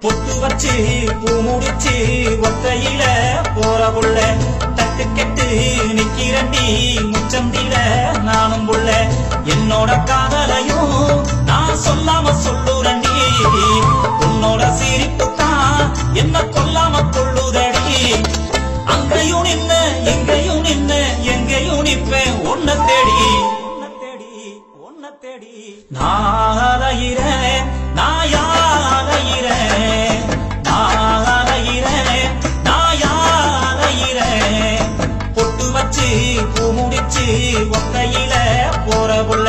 பொட்டு வச்சு பூ முடிச்சு ஒத்தையில போற புள்ள தட்டு கெட்டு நிக்கிறண்டி முச்சந்தில நானும் புள்ள என்னோட காதலையும் நான் சொல்லாம சொல்லுறண்டி உன்னோட சிரிப்பு தான் என்ன கொல்லாம கொள்ளுதடி அங்கையும் நின்ன எங்கையும் நின்ன எங்கையும் நிப்பேன் உன்னை தேடி உன்னை தேடி நான் அலையிறேன் பொட்டு வச்சு பூ முடிச்சு ஒத்தையில போற புள்ள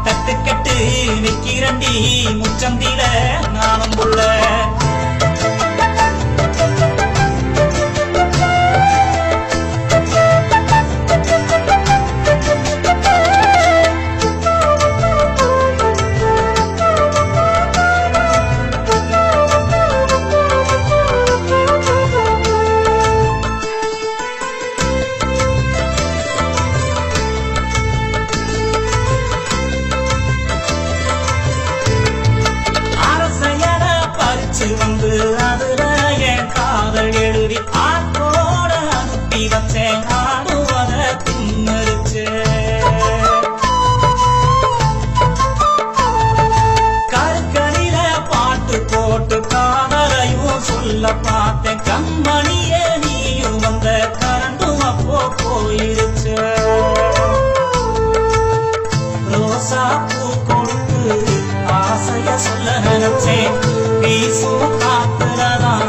தட்டு கெட்டு நிக்கிறண்டி முச்சந்தில நானும் புள்ள வந்து அதுல என் காதல் எழுதி ஆத்தோட அனுப்பி வச்சேன் ஆடுவத தின்னரிச்சு கருக்கணில பாட்டு போட்டு காதலையும் சொல்ல பார்த்தேன் கண்மணியே நீயும் வந்த கரண்டும் அப்போ போயிருச்சு ரோசா பூ கொடுத்து ஆசைய சொல்ல நினைச்சேன் வீசும் காத்துலதான்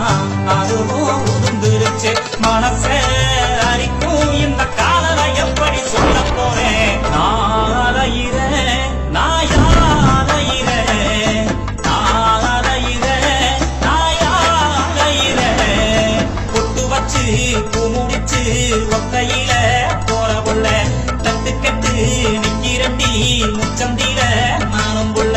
அதுவும் உதிர்ந்துருச்சு மனசே அரிக்கும் இந்த காதலை எப்படி சொல்ல போறேன் நான் அலையிறேன் பொட்டு வச்சு பூ முடிச்சு ஒத்தையில போற புள்ள தட்டு கெட்டு நிக்கிறண்டி முச்சந்தில நானும் புள்ள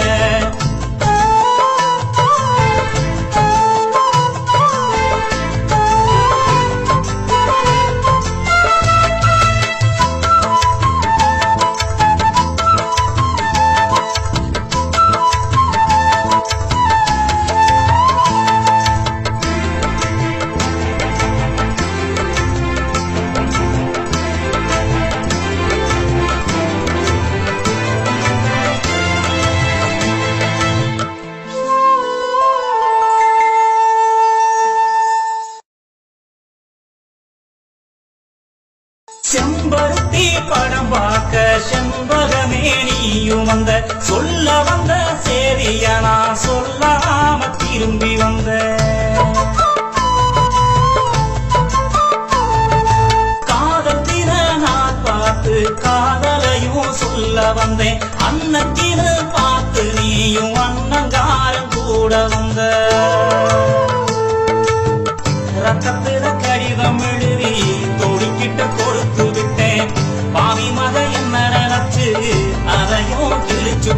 செம்பருத்தி படம் பார்க்க செண்பகமே நீயும் வந்த சொல்ல வந்த சேதிய நான் சொல்லாம திரும்பி வந்த காதத்தின நான் பார்த்து காதலையும் சொல்ல வந்தேன் அன்னத்தின பார்த்து நீயும் அன்னங்காரம் கூட வந்த ரத்தத்தில கடிதம் எழுதி தொடிக்கிட்ட கொடுத்து விட்டேன் பாவி மக என்ன நினைச்சு அதையும் கிழிச்சு